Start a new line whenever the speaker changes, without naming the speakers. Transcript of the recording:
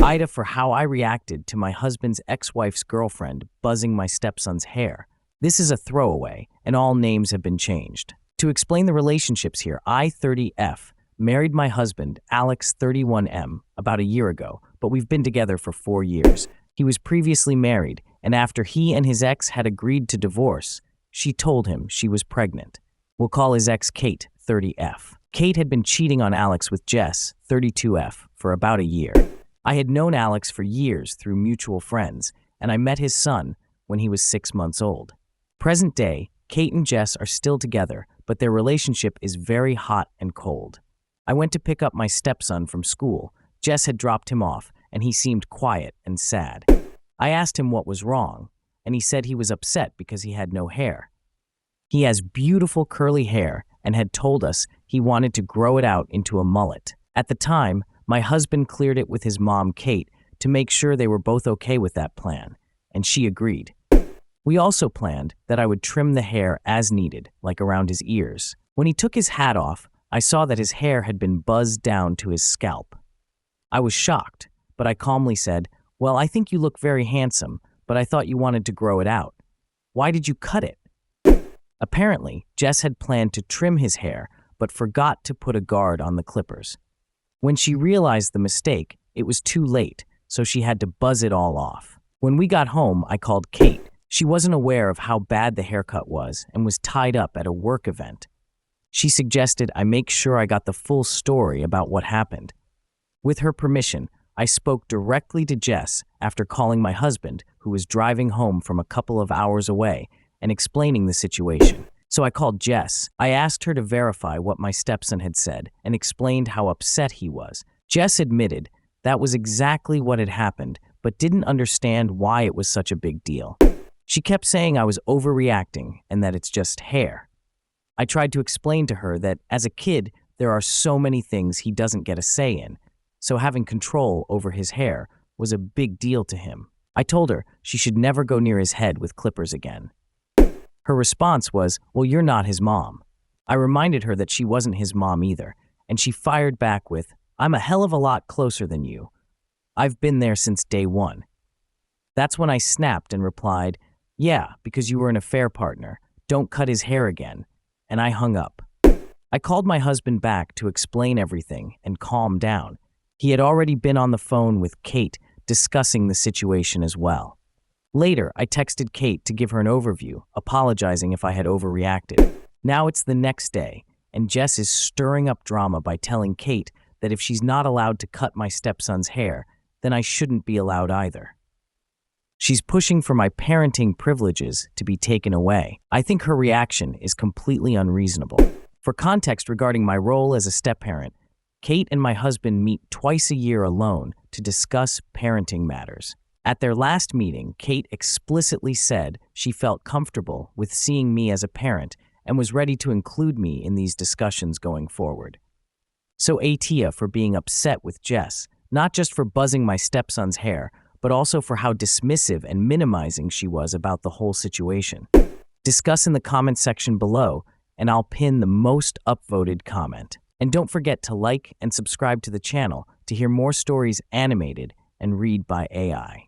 AITA for how I reacted to my husband's ex-wife's girlfriend buzzing my stepson's hair. This is a throwaway, and all names have been changed. To explain the relationships here, I, 30F, married my husband, Alex, 31M, about a year ago, but we've been together for 4 years. He was previously married, and after he and his ex had agreed to divorce, she told him she was pregnant. We'll call his ex Kate, 30F. Kate had been cheating on Alex with Jess, 32F, for about a year. I had known Alex for years through mutual friends, and I met his son when he was 6 months old. Present day, Kate and Jess are still together, but their relationship is very hot and cold. I went to pick up my stepson from school. Jess had dropped him off, and he seemed quiet and sad. I asked him what was wrong, and he said he was upset because he had no hair. He has beautiful curly hair and had told us he wanted to grow it out into a mullet. At the time, my husband cleared it with his mom, Kate, to make sure they were both okay with that plan, and she agreed. We also planned that I would trim the hair as needed, like around his ears. When he took his hat off, I saw that his hair had been buzzed down to his scalp. I was shocked, but I calmly said, "Well, I think you look very handsome, but I thought you wanted to grow it out. Why did you cut it?" Apparently, Jess had planned to trim his hair, but forgot to put a guard on the clippers. When she realized the mistake, it was too late, so she had to buzz it all off. When we got home, I called Kate. She wasn't aware of how bad the haircut was and was tied up at a work event. She suggested I make sure I got the full story about what happened. With her permission, I spoke directly to Jess after calling my husband, who was driving home from a couple of hours away, and explaining the situation. So I called Jess. I asked her to verify what my stepson had said and explained how upset he was. Jess admitted that was exactly what had happened, but didn't understand why it was such a big deal. She kept saying I was overreacting and that it's just hair. I tried to explain to her that as a kid, there are so many things he doesn't get a say in, so having control over his hair was a big deal to him. I told her she should never go near his head with clippers again. Her response was, "Well, you're not his mom." I reminded her that she wasn't his mom either, and she fired back with, "I'm a hell of a lot closer than you. I've been there since day one." That's when I snapped and replied, "Yeah, because you were an affair partner. Don't cut his hair again." And I hung up. I called my husband back to explain everything and calm down. He had already been on the phone with Kate discussing the situation as well. Later, I texted Kate to give her an overview, apologizing if I had overreacted. Now it's the next day, and Jess is stirring up drama by telling Kate that if she's not allowed to cut my stepson's hair, then I shouldn't be allowed either. She's pushing for my parenting privileges to be taken away. I think her reaction is completely unreasonable. For context regarding my role as a step-parent, Kate and my husband meet twice a year alone to discuss parenting matters. At their last meeting, Kate explicitly said she felt comfortable with seeing me as a parent and was ready to include me in these discussions going forward. So AITA for being upset with Jess, not just for buzzing my stepson's hair, but also for how dismissive and minimizing she was about the whole situation. Discuss in the comment section below, and I'll pin the most upvoted comment. And don't forget to like and subscribe to the channel to hear more stories animated and read by AI.